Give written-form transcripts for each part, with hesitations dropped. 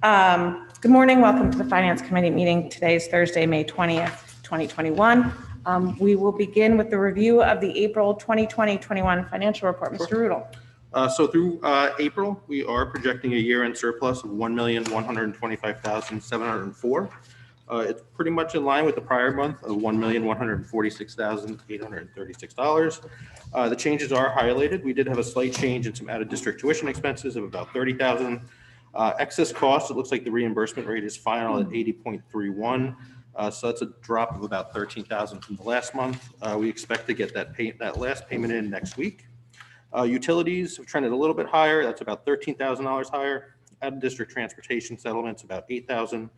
Good morning. Welcome to the Finance Committee meeting. Today is Thursday, May 20th, 2021. We will begin with the review of the April 2020-21 financial report. Mr. Rudel. So through April, we are projecting a year-end surplus of $1,125,704. It's pretty much in line with the prior month of $1,146,836. The changes are highlighted. We did have a slight change in some out-of-district tuition expenses of about $30,000. Excess costs, it looks like the reimbursement rate is final at 80.31. So that's a drop of about $13,000 from the last month. We expect to get that last payment in next week. Utilities have trended a little bit higher. That's about $13,000 higher. Out-of-district transportation settlements about $8,000.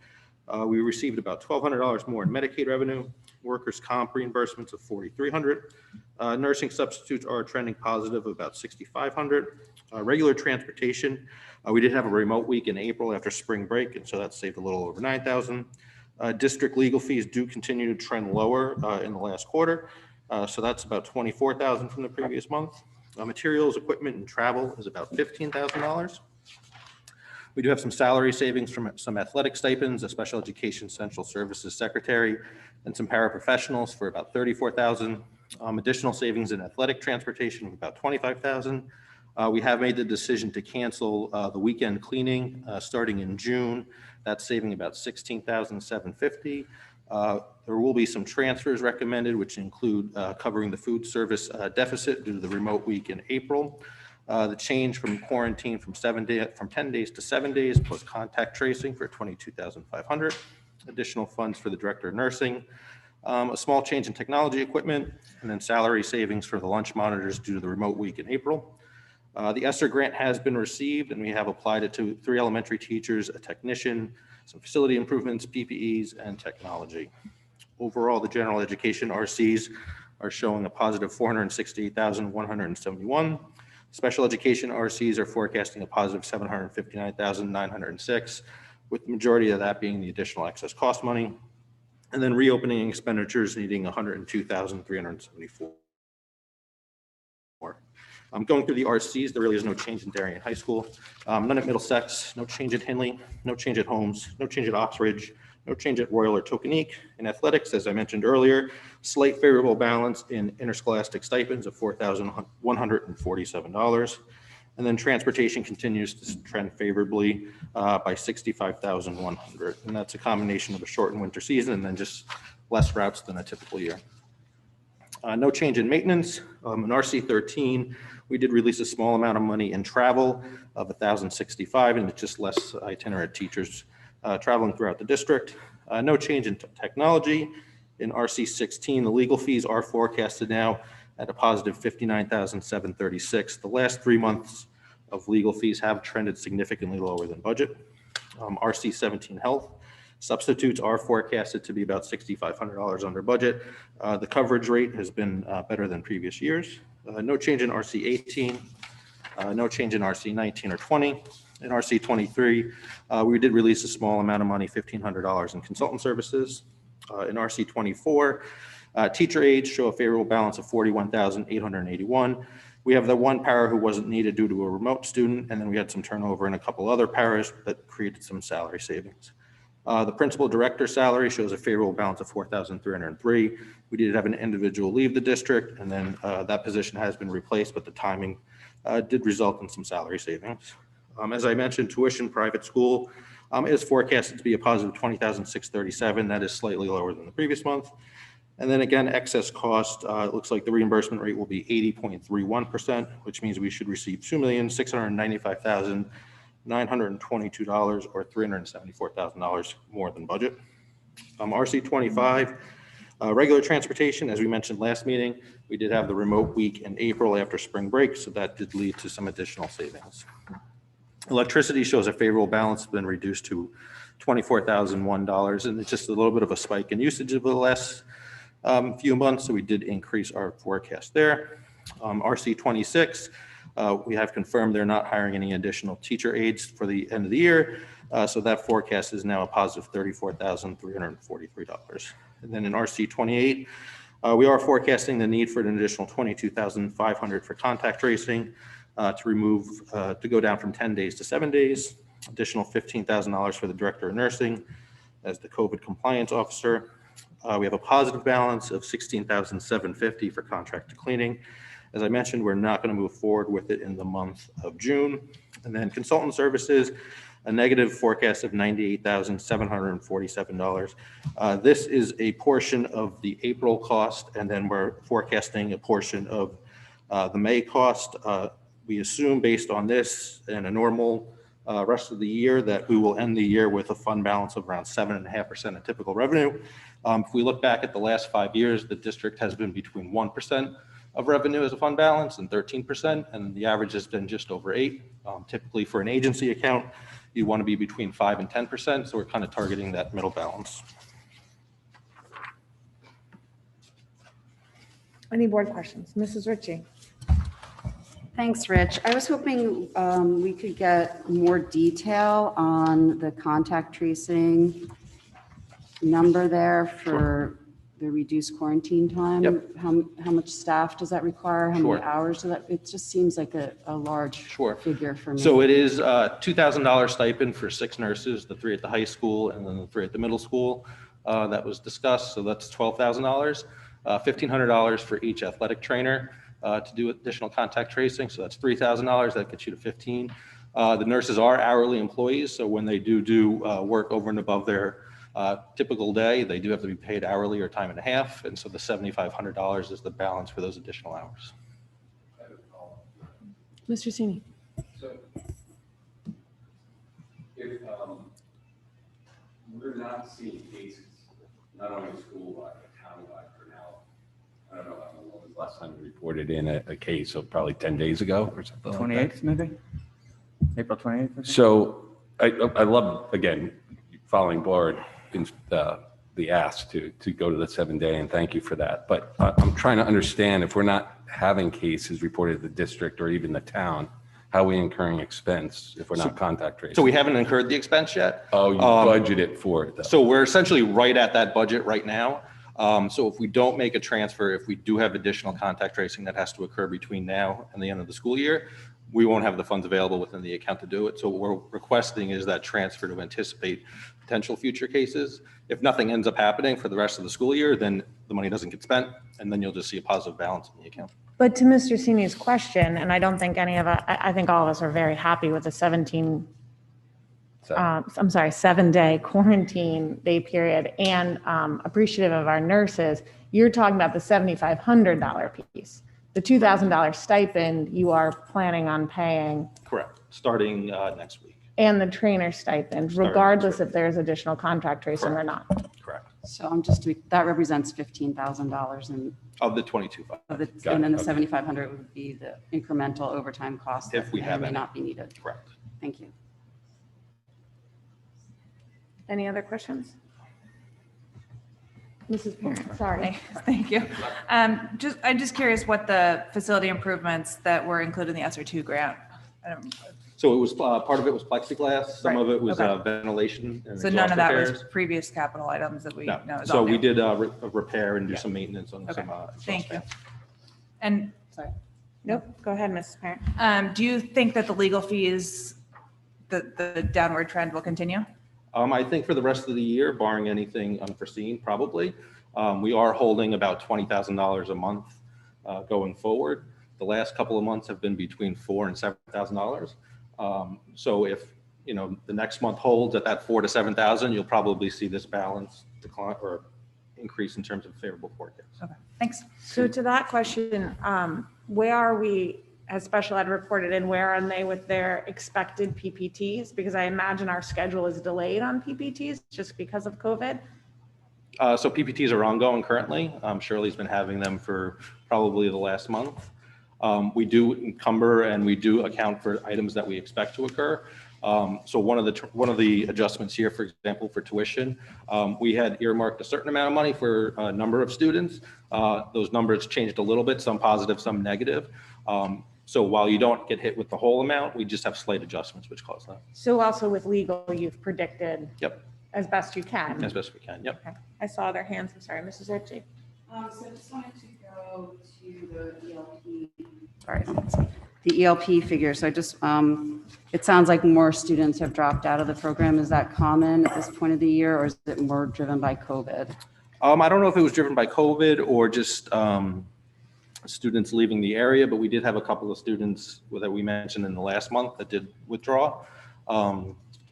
We received about $1,200 more in Medicaid revenue. Workers' comp reimbursements of $4,300. Nursing substitutes are trending positive of about $6,500. Regular transportation, we did have a remote week in April after spring break, and so that saved a little over $9,000. District legal fees do continue to trend lower in the last quarter, so that's about $24,000 from the previous month. Materials, equipment, and travel is about $15,000. We do have some salary savings from some athletic stipends, a special education central services secretary, and some paraprofessionals for about $34,000. Additional savings in athletic transportation of about $25,000. We have made the decision to cancel the weekend cleaning starting in June. That's saving about $16,750. There will be some transfers recommended, which include covering the food service deficit due to the remote week in April. The change from quarantine from 10 days to 7 days plus contact tracing for $22,500. Additional funds for the director of nursing. A small change in technology equipment, and then salary savings for the lunch monitors due to the remote week in April. The ESSER grant has been received, and we have applied it to 3 elementary teachers, a technician, some facility improvements, PPEs, and technology. Overall, the general education RCs are showing a positive $468,171. Special education RCs are forecasting a positive $759,906, with the majority of that being the additional excess cost money. And then reopening expenditures needing $102,374. Going through the RCs, there really is no change in Darien High School. None at Middlesex, no change at Henley, no change at Holmes, no change at Oxbridge, no change at Royal or Tokenique. In athletics, as I mentioned earlier, slight favorable balance in interscholastic stipends of $4,147. And then transportation continues to trend favorably by $65,100. And that's a combination of a shortened winter season and then just less routes than a typical year. No change in maintenance. In RC 13, we did release a small amount of money in travel of $1,065, and it's just less itinerant teachers traveling throughout the district. No change in technology. In RC 16, the legal fees are forecasted now at a positive $59,736. The last 3 months of legal fees have trended significantly lower than budget. RC 17 health. Substitutes are forecasted to be about $6,500 under budget. The coverage rate has been better than previous years. No change in RC 18, no change in RC 19 or 20. In RC 23, we did release a small amount of money, $1,500 in consultant services. In RC 24, teacher aides show a favorable balance of $41,881. We have the one para who wasn't needed due to a remote student, and then we had some turnover in a couple other paras that created some salary savings. The principal director salary shows a favorable balance of $4,303. We did have an individual leave the district, and then that position has been replaced, but the timing did result in some salary savings. As I mentioned, tuition private school is forecasted to be a positive $20,637. That is slightly lower than the previous month. And then again, excess cost, it looks like the reimbursement rate will be 80.31%, which means we should receive $2,695,922 or $374,000 more than budget. RC 25, regular transportation, as we mentioned last meeting, we did have the remote week in April after spring break, so that did lead to some additional savings. Electricity shows a favorable balance, been reduced to $24,001, and it's just a little bit of a spike in usage over the last few months, so we did increase our forecast there. RC 26, we have confirmed they're not hiring any additional teacher aides for the end of the year, so that forecast is now a positive $34,343. And then in RC 28, we are forecasting the need for an additional $22,500 for contact tracing to go down from 10 days to 7 days. Additional $15,000 for the Director of Nursing as the COVID compliance officer. We have a positive balance of $16,750 for contract cleaning. As I mentioned, we're not going to move forward with it in the month of June. And then consultant services, a negative forecast of $98,747. This is a portion of the April cost, and then we're forecasting a portion of the May cost. We assume based on this and a normal rest of the year that we will end the year with a fund balance of around 7.5% of typical revenue. If we look back at the last 5 years, the district has been between 1% of revenue as a fund balance and 13%, and the average has been just over 8%. Typically for an agency account, you want to be between 5 and 10%, so we're kind of targeting that middle balance. Any board questions? Mrs. Ritchie. Thanks, Rich. I was hoping we could get more detail on the contact tracing number there for the reduced quarantine time. Yep. How much staff does that require? How many hours does that? It just seems like a large figure for me. So it is a $2,000 stipend for 6 nurses, the 3 at the high school and then the 3 at the middle school that was discussed. So that's $12,000. $1,500 for each athletic trainer to do additional contact tracing. So that's $3,000. That gets you to $15,000. The nurses are hourly employees, so when they do work over and above their typical day, they do have to be paid hourly or time and a half, and so the $7,500 is the balance for those additional hours. Mr. Cini. So if we're not seeing cases, not only school-wide, but town-wide for now, I don't know how long was the last time we reported in a case, so probably 10 days ago or something. 28th, maybe? April 28th? So I love, again, following board in the ask to go to the 7-day, and thank you for that. But I'm trying to understand, if we're not having cases reported to the district or even the town, how are we incurring expense if we're not contact tracing? So we haven't incurred the expense yet. Oh, you budgeted for it though. So we're essentially right at that budget right now. So if we don't make a transfer, if we do have additional contact tracing that has to occur between now and the end of the school year, we won't have the funds available within the account to do it. So what we're requesting is that transfer to anticipate potential future cases. If nothing ends up happening for the rest of the school year, then the money doesn't get spent, and then you'll just see a positive balance in the account. But to Mr. Cini's question, and I don't think any of us, I think all of us are very happy with the 7-day quarantine day period and appreciative of our nurses. You're talking about the $7,500 piece. The $2,000 stipend you are planning on paying. Correct. Starting next week. And the trainer stipend, regardless if there's additional contract tracing or not. Correct. So that represents $15,000 and Of the 22,500. and then the 7,500 would be the incremental overtime cost If that we have may any. not be needed. Correct. Thank you. Any other questions? Mrs. Parent, sorry. Thank you. I'm just curious what the facility improvements that were included in the ESSER II grant. So it was part of it was plexiglass, some Right. of it was Okay. ventilation. And So none of that was repairs. previous capital items that we No. know. So we did a repair and do some maintenance on Okay. some. exhaust Thank you. fans. And Nope, go ahead, Mrs. Parent. do you think that the legal fees, the downward trend will continue? I think for the rest of the year, barring anything unforeseen, probably. We are holding about $20,000 a month going forward. The last couple of months have been between $4,000 and $7,000. So if the next month holds at that $4,000 to $7,000, you'll probably see this balance decline or increase in terms of favorable forecasts. Okay, thanks. So to that question, where are we, has special ed reported in, where are they with their expected PPTs? Because I imagine our schedule is delayed on PPTs just because of COVID. So PPTs are ongoing currently. Shirley's been having them for probably the last month. We do encumber and we do account for items that we expect to occur. So one of the adjustments here, for example, for tuition, we had earmarked a certain amount of money for a number of students. Those numbers changed a little bit, some positive, some negative. So while you don't get hit with the whole amount, we just have slight adjustments which cause that. So also with legal, you've predicted. Yep. As best you can. As best we can. Yep. Okay. I saw their hands. I'm sorry, Mrs. Ritchie. So I just wanted to go to the ELP, the ELP figure. So I just, it sounds like more students have dropped out of the program. Is that common at this point of the year, or is it more driven by COVID? I don't know if it was driven by COVID or just students leaving the area, but we did have a couple of students that we mentioned in the last month that did withdraw.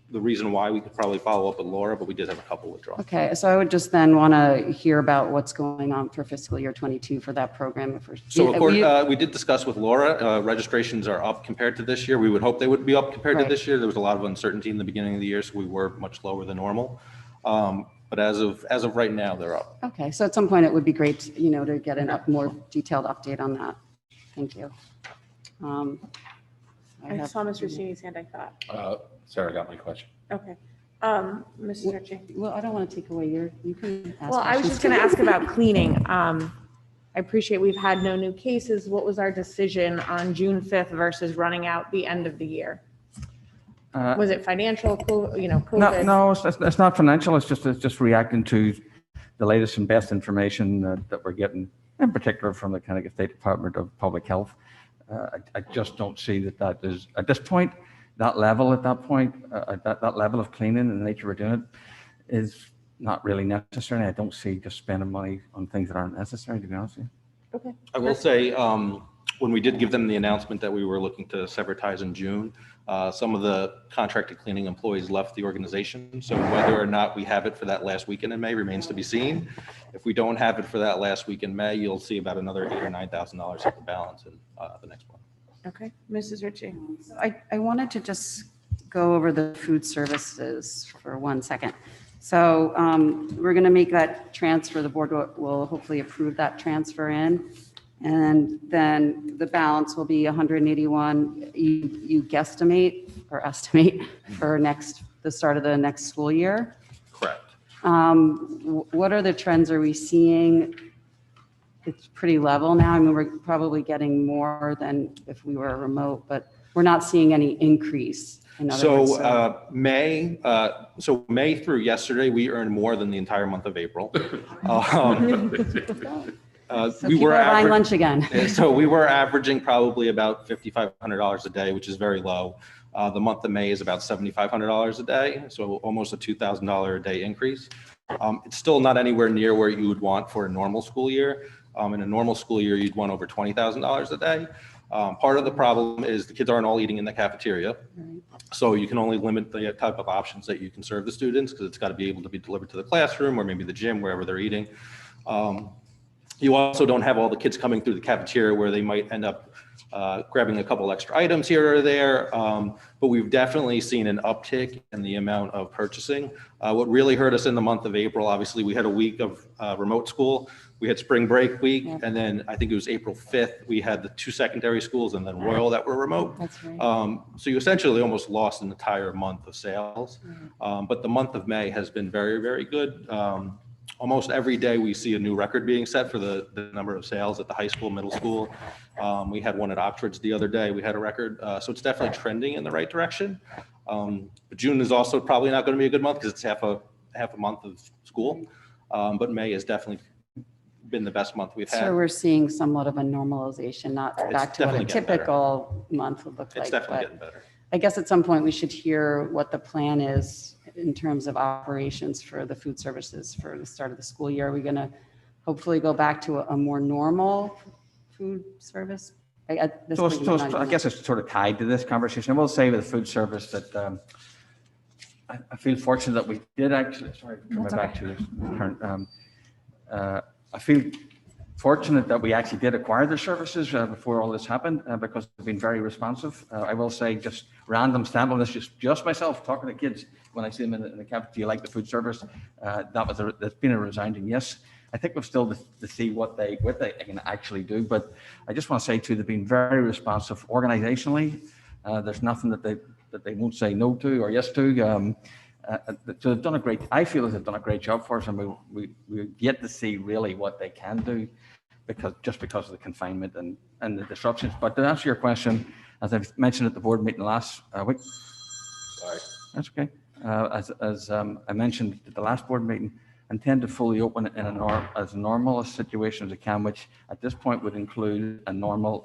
The reason why, we could probably follow up with Laura, but we did have a couple withdraw. Okay, so I would just then want to hear about what's going on for fiscal year 22 for that program. If we're, So of course, we did discuss with Laura, registrations are up compared to this year. We would hope they would be up compared to this year. There was a lot of uncertainty in the beginning of the year, so we were much lower than normal. But as of right now, they're up. Okay, so at some point it would be great, to get a more detailed update on that. Thank you. I saw Mr. Rossini's hand, I thought. Sarah got my question. Okay. Mrs. Ritchie. Well, I don't want to take away you can ask. Well, I was just questions. going to ask about cleaning. I appreciate we've had no new cases. What was our decision on June 5th versus running out the end of the year? Was it financial, COVID? No, it's not financial. It's just reacting to the latest and best information that we're getting, in particular from the Connecticut State Department of Public Health. I just don't see that is, at this point, that level of cleaning and the nature we're doing it is not really necessary. I don't see just spending money on things that aren't necessary, to be honest with you. Okay. I will say, when we did give them the announcement that we were looking to sever ties in June, some of the contracted cleaning employees left the organization. So whether or not we have it for that last weekend in May remains to be seen. If we don't have it for that last week in May, you'll see about another $8,000 or $9,000 at the balance in the next one. Okay. Mrs. Ritchie. I wanted to just go over the food services for 1 second. So we're going to make that transfer. The board will hopefully approve that transfer in. And then the balance will be 181. You guesstimate or estimate for the start of the next school year. Correct. What are the trends are we seeing? It's pretty level now. I mean, we're probably getting more than if we were remote, but we're not seeing any increase. In other words, May through yesterday, we earned more than the entire month of April. So people are buying lunch again. So we were averaging probably about $5,500 a day, which is very low. The month of May is about $7,500 a day, so almost a $2,000 a day increase. It's still not anywhere near where you would want for a normal school year. In a normal school year, you'd want over $20,000 a day. Part of the problem is the kids aren't all eating in the cafeteria. So you can only limit the type of options that you can serve the students because it's got to be able to be delivered to the classroom or maybe the gym, wherever they're eating. You also don't have all the kids coming through the cafeteria where they might end up grabbing a couple extra items here or there. But we've definitely seen an uptick in the amount of purchasing. What really hurt us in the month of April, obviously we had a week of remote school. We had spring break week, and then I think it was April 5th, we had the 2 secondary schools and then Royal that were remote. That's right. So you essentially almost lost an entire month of sales. But the month of May has been very, very good. Almost every day we see a new record being set for the number of sales at the high school, middle school. We had one at Oxford's the other day. We had a record. So it's definitely trending in the right direction. But June is also probably not going to be a good month because it's half a month of school. But May has definitely been the best month we've had. So we're seeing somewhat of a normalization, not back to what a definitely getting typical month would look like. It's definitely but getting better. I guess at some point we should hear what the plan is in terms of operations for the food services for the start of the school year. Are we going to hopefully go back to a more normal food service? At this point, we're not I doing guess it's sort of tied to this conversation. I will say with the food service that I feel fortunate that we did actually, sorry, coming back to this current, I feel fortunate that we actually did acquire the services before all this happened because they've been very responsive. I will say just random sample, this just myself talking to kids when I see them in the cafeteria, do you like the food service? That's been a resounding yes. I think we've still to see what they can actually do, but I just want to say too, they've been very responsive organizationally. There's nothing that they won't say no to or yes to. So they've done a great, I feel as they've done a great job for us, and we yet to see really what they can do because of the confinement and the disruptions. But to answer your question, as I've mentioned at the board meeting last week, Sorry. that's okay. As I mentioned at the last board meeting, intend to fully open in as normal a situation as I can, which at this point would include a normal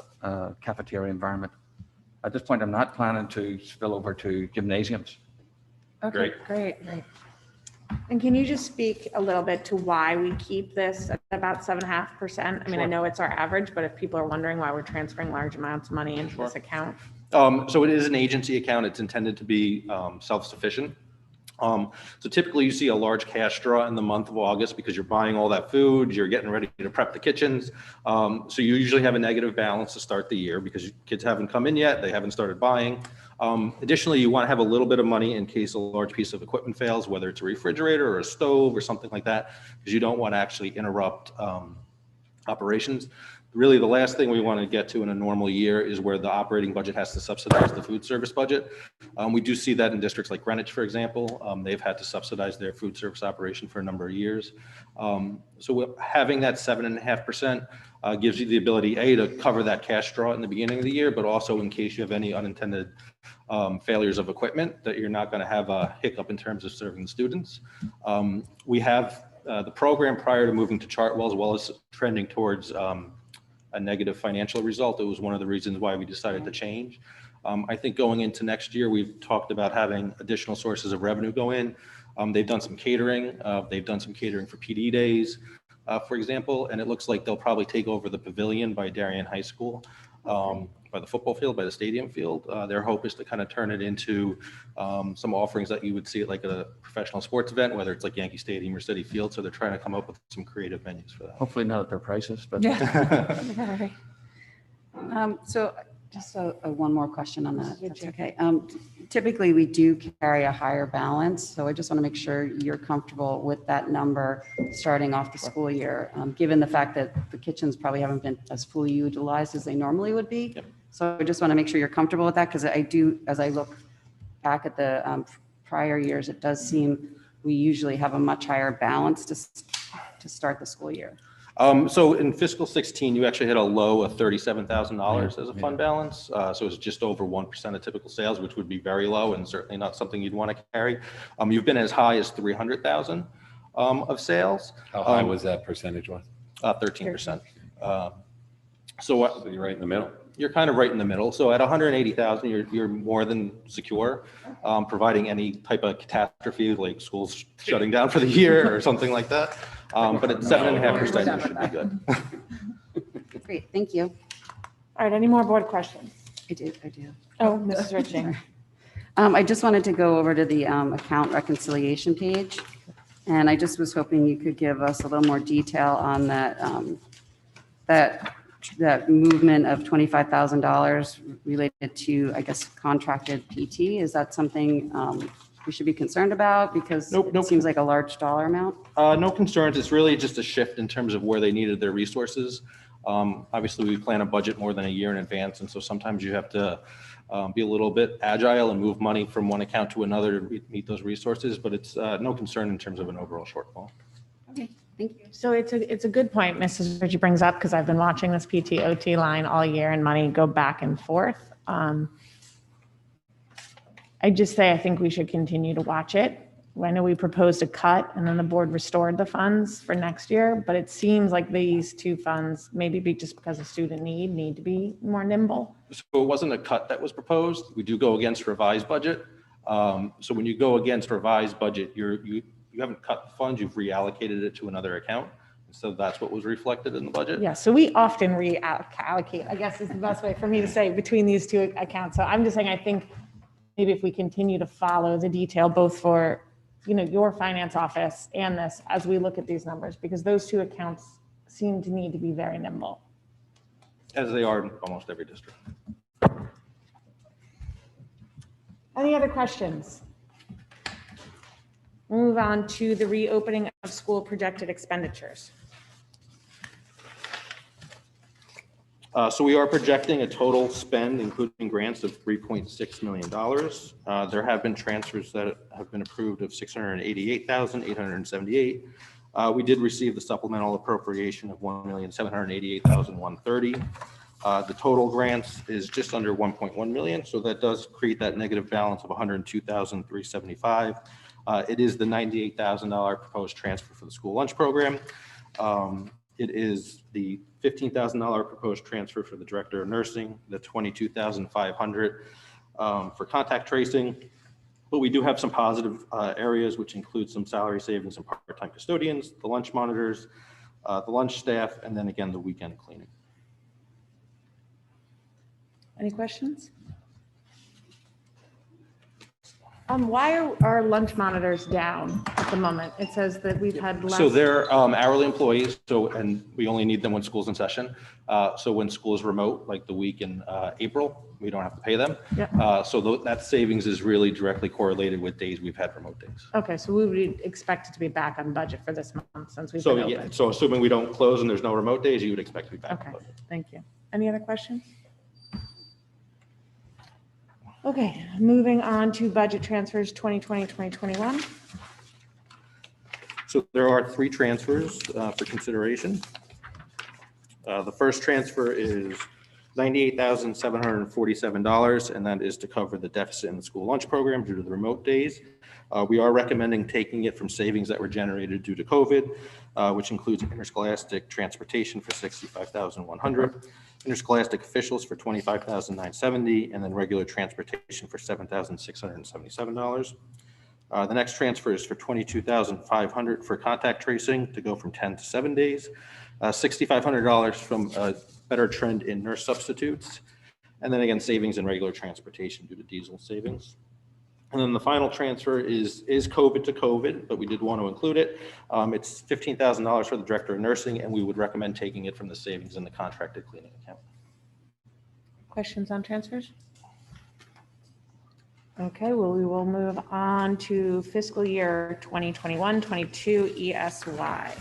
cafeteria environment. At this point, I'm not planning to spill over to gymnasiums. Okay, great. And can you just speak a little bit to why we keep this at about 7.5%? I mean, I Sure. know it's our average, but if people are wondering why we're transferring large amounts of money into this account. So it is an agency account. It's intended to be self-sufficient. So typically you see a large cash draw in the month of August because you're buying all that food, you're getting ready to prep the kitchens. So you usually have a negative balance to start the year because kids haven't come in yet, they haven't started buying. Additionally, you want to have a little bit of money in case a large piece of equipment fails, whether it's a refrigerator or a stove or something like that, because you don't want to actually interrupt operations. Really, the last thing we want to get to in a normal year is where the operating budget has to subsidize the food service budget. We do see that in districts like Greenwich, for example. They've had to subsidize their food service operation for a number of years. So having that 7.5% gives you the ability, A, to cover that cash draw in the beginning of the year, but also in case you have any unintended failures of equipment, that you're not going to have a hiccup in terms of serving the students. We have the program prior to moving to Chartwell, as well as trending towards a negative financial result. It was one of the reasons why we decided to change. I think going into next year, we've talked about having additional sources of revenue go in. They've done some catering. They've done some catering for PD days, for example, and it looks like they'll probably take over the pavilion by Darien High School, by the football field, by the stadium field. Their hope is to kind of turn it into some offerings that you would see at like a professional sports event, whether it's like Yankee Stadium or Citi Field. So they're trying to come up with some creative venues for that. Hopefully not at their prices, but Yeah. So just one more question on that. That's okay. Typically, we do carry a higher balance, so I just want to make sure you're comfortable with that number starting off the school year, given the fact that the kitchens probably haven't been as fully utilized as they normally would be. Yep. So I just want to make sure you're comfortable with that, because I do, as I look back at the prior years, it does seem we usually have a much higher balance to start the school year. So in fiscal 16, you actually had a low of $37,000 as a fund balance. So it's just over 1% of typical sales, which would be very low and certainly not something you'd want to carry. You've been as high as 300,000 of sales. How high was that percentage-wise? 13%. So So you're right in the middle. you're kind of right in the middle. So at 180,000, you're more than secure, providing any type of catastrophe like schools shutting down for the year or something like that. But at 7.5%, you should be good. Great, thank you. All right, any more board questions? I do. Oh, Mrs. Ritchie. I just wanted to go over to the account reconciliation page, and I just was hoping you could give us a little more detail on that movement of $25,000 related to, I guess, contracted PT. Is that something we should be concerned about? Because Nope. it seems like a large dollar amount. No concerns. It's really just a shift in terms of where they needed their resources. Obviously, we plan a budget more than a year in advance, and so sometimes you have to be a little bit agile and move money from one account to another to meet those resources, but it's no concern in terms of an overall shortfall. Okay, thank you. So it's a good point Mrs. Ritchie brings up, because I've been watching this PTOT line all year and money go back and forth. I just say I think we should continue to watch it. I know we proposed a cut and then the board restored the funds for next year, but it seems like these two funds, maybe just because of student need to be more nimble. So it wasn't a cut that was proposed. We do go against revised budget. So when you go against revised budget, you haven't cut the funds, you've reallocated it to another account. So that's what was reflected in the budget. Yeah, so we often reallocate, I guess is the best way for me to say, between these two accounts. So I'm just saying, I think maybe if we continue to follow the detail, both for, your finance office and this, as we look at these numbers, because those two accounts seem to need to be very nimble. As they are in almost every district. Any other questions? Move on to the reopening of school projected expenditures. So we are projecting a total spend, including grants, of $3.6 million. There have been transfers that have been approved of $688,878. We did receive the supplemental appropriation of $1,788,130. The total grants is just under 1.1 million, so that does create that negative balance of 102,375. It is the $98,000 proposed transfer for the school lunch program. It is the $15,000 proposed transfer for the director of nursing, the $22,500 for contact tracing. But we do have some positive areas, which include some salary savings and part-time custodians, the lunch monitors, the lunch staff, and then again, the weekend cleaning. Any questions? Why are our lunch monitors down at the moment? It says that we've had less. So they're hourly employees, and we only need them when school's in session. So when school is remote, like the week in April, we don't have to pay them. Yeah. So that savings is really directly correlated with days we've had remote days. Okay, so we would expect it to be back on budget for this month since we've So been yeah, open. so assuming we don't close and there's no remote days, you would expect to be back. Okay, thank you. Any other questions? Okay, moving on to budget transfers 2020, 2021. So there are 3 transfers for consideration. The first transfer is $98,747, and that is to cover the deficit in the school lunch program due to the remote days. We are recommending taking it from savings that were generated due to COVID, which includes interscholastic transportation for $65,100, interscholastic officials for $25,970, and then regular transportation for $7,677. The next transfer is for $22,500 for contact tracing to go from 10 to 7 days, $6,500 from a better trend in nurse substitutes, and then again, savings in regular transportation due to diesel savings. And then the final transfer is COVID to COVID, but we did want to include it. It's $15,000 for the director of nursing, and we would recommend taking it from the savings in the contracted cleaning account. Questions on transfers? Okay, well, we will move on to fiscal year 2021-22 ESY.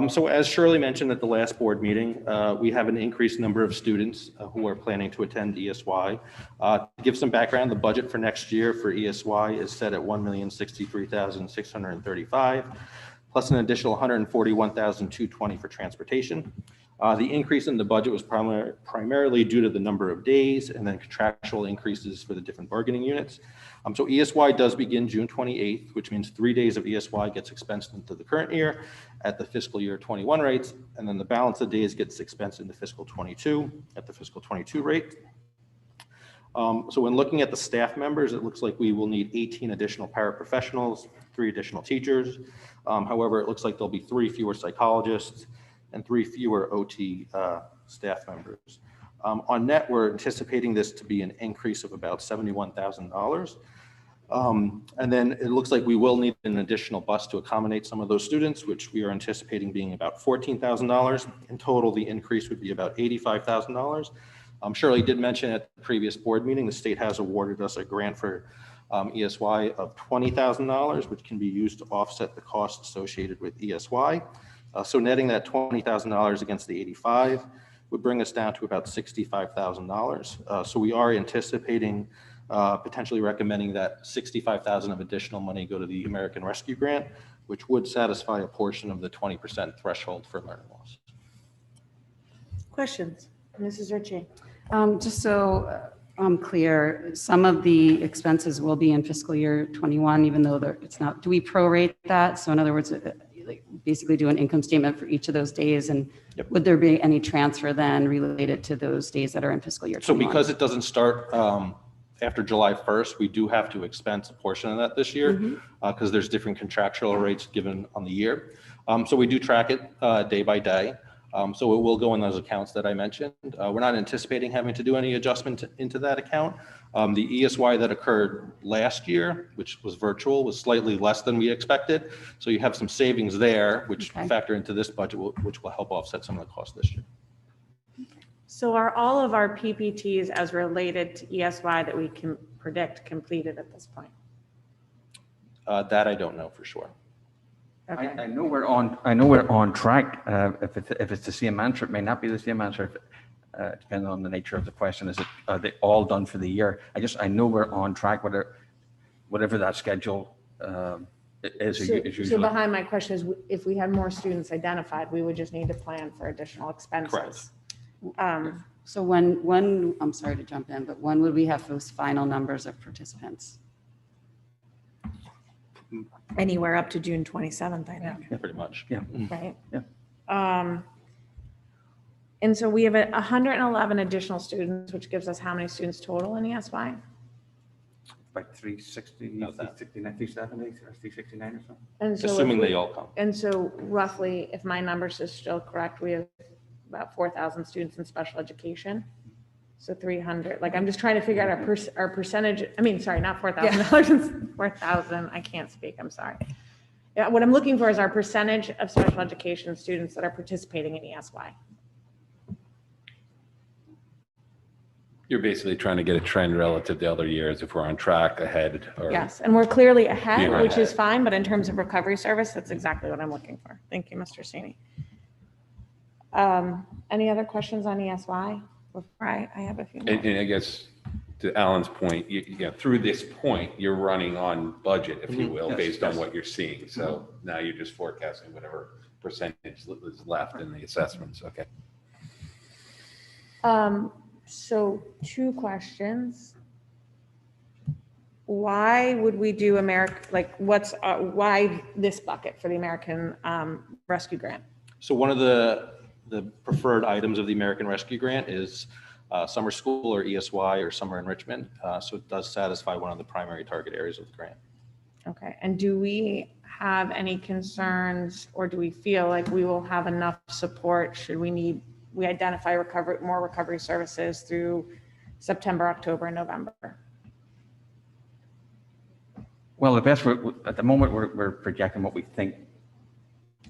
So as Shirley mentioned at the last board meeting, we have an increased number of students who are planning to attend ESY. To give some background, the budget for next year for ESY is set at $1,063,635, plus an additional $141,220 for transportation. The increase in the budget was primarily due to the number of days and then contractual increases for the different bargaining units. So ESY does begin June 28th, which means 3 days of ESY gets expensed into the current year at the fiscal year 21 rates, and then the balance of days gets expensed into fiscal 22 at the fiscal 22 rate. So when looking at the staff members, it looks like we will need 18 additional paraprofessionals, 3 additional teachers. However, it looks like there'll be 3 fewer psychologists and 3 fewer OT staff members. On net, we're anticipating this to be an increase of about $71,000. And then it looks like we will need an additional bus to accommodate some of those students, which we are anticipating being about $14,000. In total, the increase would be about $85,000. Shirley did mention at the previous board meeting, the state has awarded us a grant for ESY of $20,000, which can be used to offset the costs associated with ESY. So netting that $20,000 against the 85 would bring us down to about $65,000. So we are anticipating potentially recommending that $65,000 of additional money go to the American Rescue Grant, which would satisfy a portion of the 20% threshold for learning loss. Questions? Mrs. Ritchie? Just so I'm clear, some of the expenses will be in fiscal year 21, even though it's not, do we prorate that? So in other words, like basically do an income statement for each of those days, and Yep. would there be any transfer then related to those days that are in fiscal year 21? So because it doesn't start after July 1st, we do have to expense a portion of that this year because there's different contractual rates given on the year. So we do track it day by day. So it will go in those accounts that I mentioned. We're not anticipating having to do any adjustment into that account. The ESY that occurred last year, which was virtual, was slightly less than we expected. So you have some savings there, which factor into this budget, which will help offset some of the costs this year. So are all of our PPTs as related to ESY that we can predict completed at this point? That I don't know for sure. Okay. I know we're on track. If it's the same answer, it may not be the same answer. Depending on the nature of the question, are they all done for the year? I know we're on track, whatever that schedule is So usually. behind my question is, if we had more students identified, we would just need to plan for additional expenses. So when, I'm sorry to jump in, but when would we have those final numbers of participants? Anywhere up to June 27th, I think. Pretty much. Yeah. Right? Yeah. And so we have 111 additional students, which gives us how many students total in ESY? Like 360, About that. 369, 370, or 369 or something. And so if Assuming we- they all come. And so roughly, if my numbers are still correct, we have about 4,000 students in special education. So 300, like, I'm just trying to figure out our percentage, I mean, sorry, not $4,000, 4,000, I can't speak, I'm sorry. Yeah, what I'm looking for is our percentage of special education students that are participating in ESY. You're basically trying to get a trend relative to other years, if we're on track, ahead, or. Yes, and we're clearly ahead, You're which is ahead. fine, but in terms of recovery service, that's exactly what I'm looking for. Thank you, Mr. Sini. Any other questions on ESY? Before I have a few more. And I guess to Alan's point, you know, through this point, you're running on budget, if you will, Yes, based on yes. what you're seeing. So now you're just forecasting whatever percentage is left in the assessments. Okay. So 2 questions. Why would we do why this bucket for the American Rescue Grant? So one of the preferred items of the American Rescue Grant is summer school or ESY or summer enrichment. So it does satisfy one of the primary target areas of the grant. Okay, and do we have any concerns, or do we feel like we will have enough support should we identify more recovery services through September, October, and November? Well, at the moment, we're projecting what we think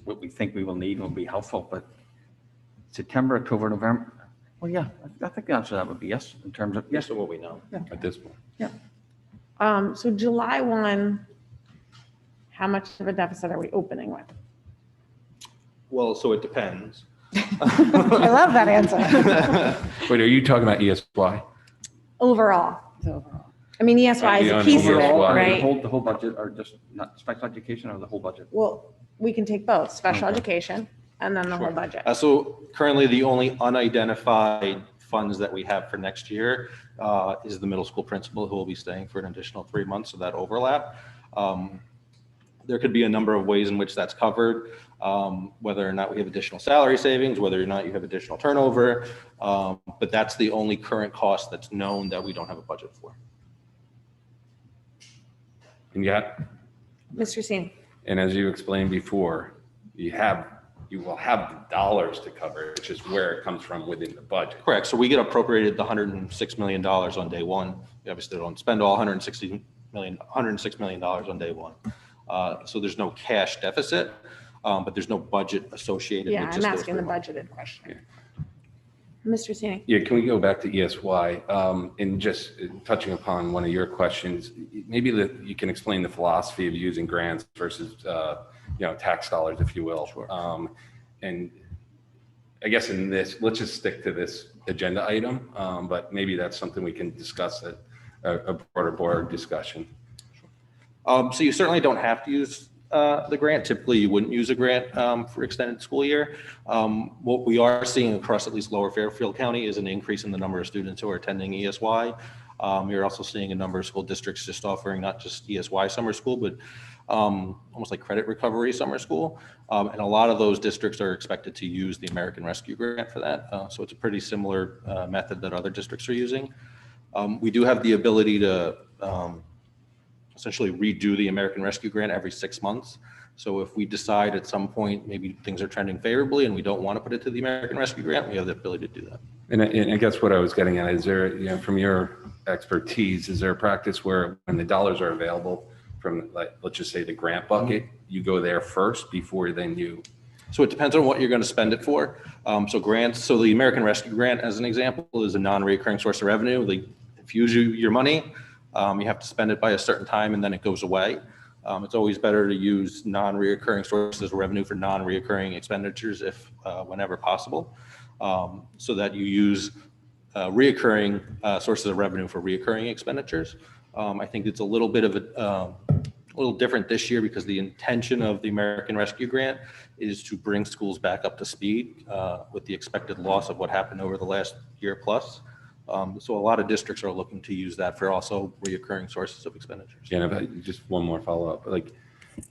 we will need and will be helpful, but September, October, November, well, yeah, I think the answer to that would be yes, in terms of, yes. Based on what we know. At this point. So July 1, how much of a deficit are we opening with? Well, so it depends. I love that answer. Wait, are you talking about ESY? Overall. Overall. I mean, ESY is a Beyond piece of it, overall, Overall, right? the whole budget, or just not special education, or the whole budget? Well, we can take both, special Okay. education and then the whole budget. So currently, the only unidentified funds that we have for next year is the middle school principal, who will be staying for an additional 3 months of that overlap. There could be a number of ways in which that's covered, whether or not we have additional salary savings, whether or not you have additional turnover. But that's the only current cost that's known that we don't have a budget for. And yet, Mr. Seen, and as you explained before, you will have the dollars to cover it, which is where it comes from within the budget. Correct. So we get appropriated the $106 million on day one. We obviously don't spend all $106 million on day one. So there's no cash deficit, but there's no budget associated yeah, with I'm just those asking 3 the months. budgeted question. Mr. Seen, Yeah, can we go back to ESY? And just touching upon one of your questions, maybe you can explain the philosophy of using grants versus, tax dollars, if you will. Sure. And I guess in this, let's just stick to this agenda item, but maybe that's something we can discuss at a broader board discussion. So you certainly don't have to use the grant. Typically, you wouldn't use a grant for extended school year. What we are seeing across at least Lower Fairfield County is an increase in the number of students who are attending ESY. You're also seeing a number of school districts just offering not just ESY summer school, but almost like credit recovery summer school. And a lot of those districts are expected to use the American Rescue Grant for that. So it's a pretty similar method that other districts are using. We do have the ability to essentially redo the American Rescue Grant every 6 months. So if we decide at some point, maybe things are trending favorably and we don't want to put it to the American Rescue Grant, we have the ability to do that. And I guess what I was getting at is there, from your expertise, is there a practice where when the dollars are available from, like, let's just say the grant bucket, you go there first before then you? So it depends on what you're going to spend it for. So the American Rescue Grant, as an example, is a non-recurring source of revenue. If you use your money, you have to spend it by a certain time and then it goes away. It's always better to use non-reoccurring sources of revenue for non-reoccurring expenditures whenever possible, so that you use reoccurring sources of revenue for reoccurring expenditures. I think it's a little bit of a little different this year because the intention of the American Rescue Grant is to bring schools back up to speed with the expected loss of what happened over the last year plus. So a lot of districts are looking to use that for also reoccurring sources of expenditures. Yeah, and if just one more follow-up, like,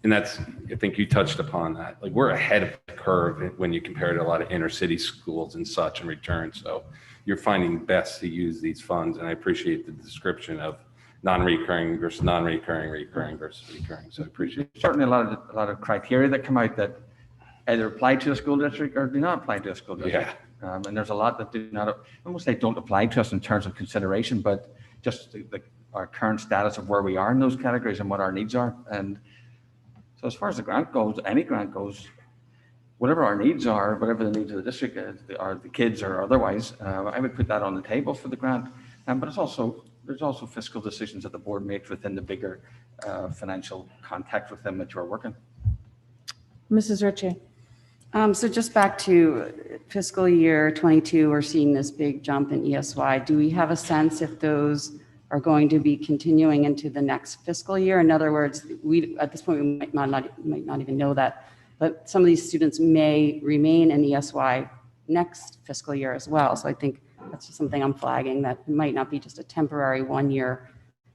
and that's, I think you touched upon that. Like, we're ahead of the curve when you compare to a lot of inner city schools and such in return. So you're finding best to use these funds, and I appreciate the description of non-recurring versus non-recurring, recurring versus recurring. So I appreciate it. Certainly a lot of criteria that come out that either apply to a school district or do not apply to a school district. And there's a lot that do not, I won't say don't apply to us in terms of consideration, but just our current status of where we are in those categories and what our needs are. And so as far as the grant goes, any grant goes, whatever our needs are, whatever the needs of the district are, the kids or otherwise, I would put that on the table for the grant. But there's also fiscal decisions that the board makes within the bigger financial context with them that you're working. Mrs. Ritchie. So just back to fiscal year 22, we're seeing this big jump in ESY. Do we have a sense if those are going to be continuing into the next fiscal year? In other words, we at this point we might not even know that, but some of these students may remain in ESY next fiscal year as well. So I think that's just something I'm flagging, that it might not be just a temporary one-year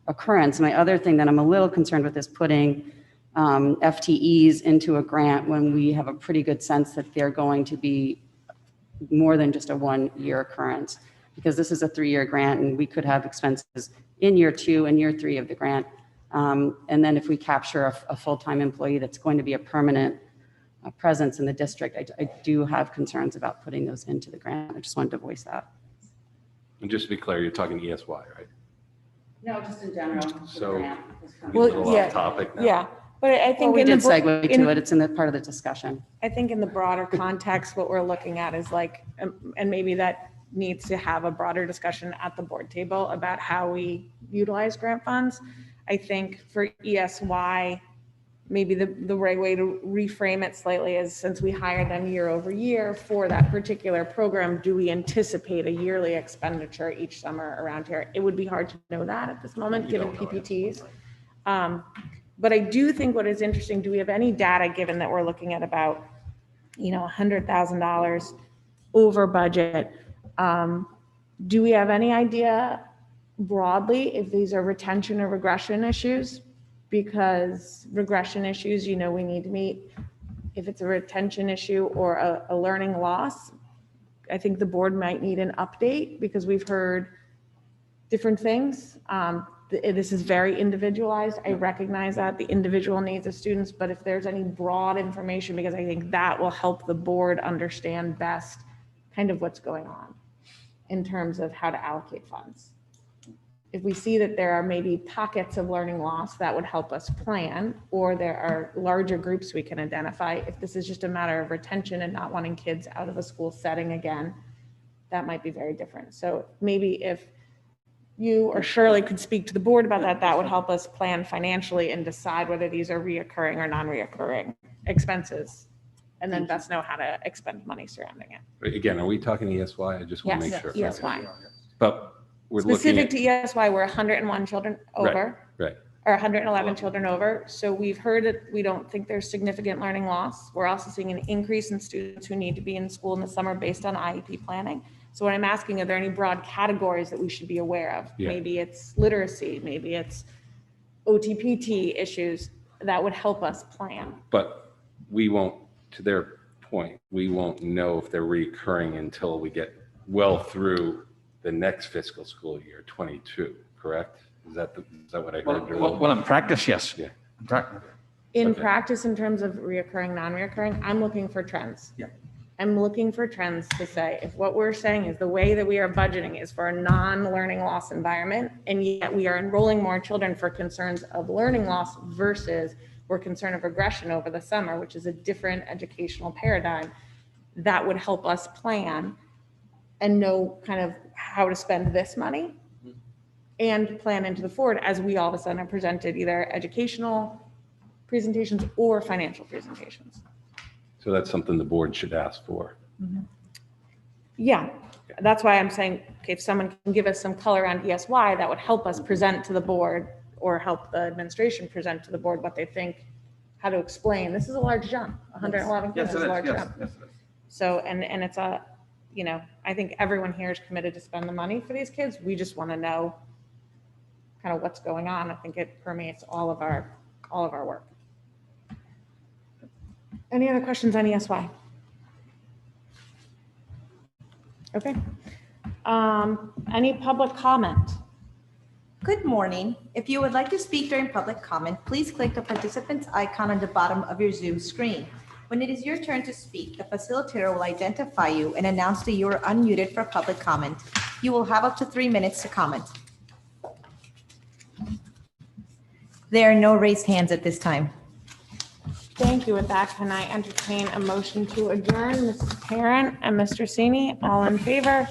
occurrence. My other thing that I'm a little concerned with is putting FTEs into a grant when we have a pretty good sense that they're going to be more than just a one-year occurrence, because this is a 3-year grant and we could have expenses in year 2 and year 3 of the grant. And then if we capture a full-time employee that's going to be a permanent presence in the district, I do have concerns about putting those into the grant. I just wanted to voice that. And just to be clear, you're talking ESY, right? No, just in general. So Well, it's a lot yeah, of topic now. Yeah, but I Well, think we in did the, segue to it. It's in the part of the discussion. I think in the broader context, what we're looking at is like, and maybe that needs to have a broader discussion at the board table about how we utilize grant funds. I think for ESY, maybe the right way to reframe it slightly is, since we hire them year over year for that particular program, do we anticipate a yearly expenditure each summer around here? It would be hard to know that at this moment, given PPTs. But I do think what is interesting, do we have any data, given that we're looking at about, $100,000 over budget? Do we have any idea broadly if these are retention or regression issues? Because regression issues, we need to meet. If it's a retention issue or a learning loss, I think the board might need an update, because we've heard different things. This is very individualized. I recognize that, the individual needs of students, but if there's any broad information, because I think that will help the board understand best kind of what's going on in terms of how to allocate funds. If we see that there are maybe pockets of learning loss, that would help us plan, or there are larger groups we can identify. If this is just a matter of retention and not wanting kids out of a school setting again, that might be very different. So maybe if you or Shirley could speak to the board about that, that would help us plan financially and decide whether these are reoccurring or non-reoccurring expenses, and then best know how to expend money surrounding it. Again, are we talking ESY? I just want to Yes, make sure. ESY. But we're Specific looking to ESY, we're 101 children over. Right. Or 111 children over. So we've heard that we don't think there's significant learning loss. We're also seeing an increase in students who need to be in school in the summer based on IEP planning. So what I'm asking, are there any broad categories that we should be aware of? Yeah. Maybe it's literacy, maybe it's OTPT issues that would help us plan. But we won't, to their point, we won't know if they're recurring until we get well through the next fiscal school year, 22, correct? Is that what I heard? Well, in practice, yes. Yeah. In Okay. practice, in terms of reoccurring, non-reoccurring, I'm looking for trends. Yeah. I'm looking for trends to say, if what we're saying is the way that we are budgeting is for a non-learning loss environment, and yet we are enrolling more children for concerns of learning loss versus we're concerned of regression over the summer, which is a different educational paradigm, that would help us plan and know kind of how to spend this money and plan into the forward as we all of a sudden are presented either educational presentations or financial presentations. So that's something the board should ask for. Yeah, that's why I'm saying, okay, if someone can give us some color on ESY, that would help us present to the board or help the administration present to the board what they think, how to explain. This is a large jump. 111 kids Yes, is it a is. large Yes, jump. yes, it is. So, and it's a, I think everyone here is committed to spend the money for these kids. We just want to know kind of what's going on. I think it permeates all of our work. Any other questions on ESY? Okay. Any public comment? Good morning. If you would like to speak during public comment, please click the participant's icon on the bottom of your Zoom screen. When it is your turn to speak, the facilitator will identify you and announce that you are unmuted for public comment. You will have up to 3 minutes to comment. There are no raised hands at this time. Thank you. With that, can I entertain a motion to adjourn? Mrs. Parent and Mr. Sini, all in favor?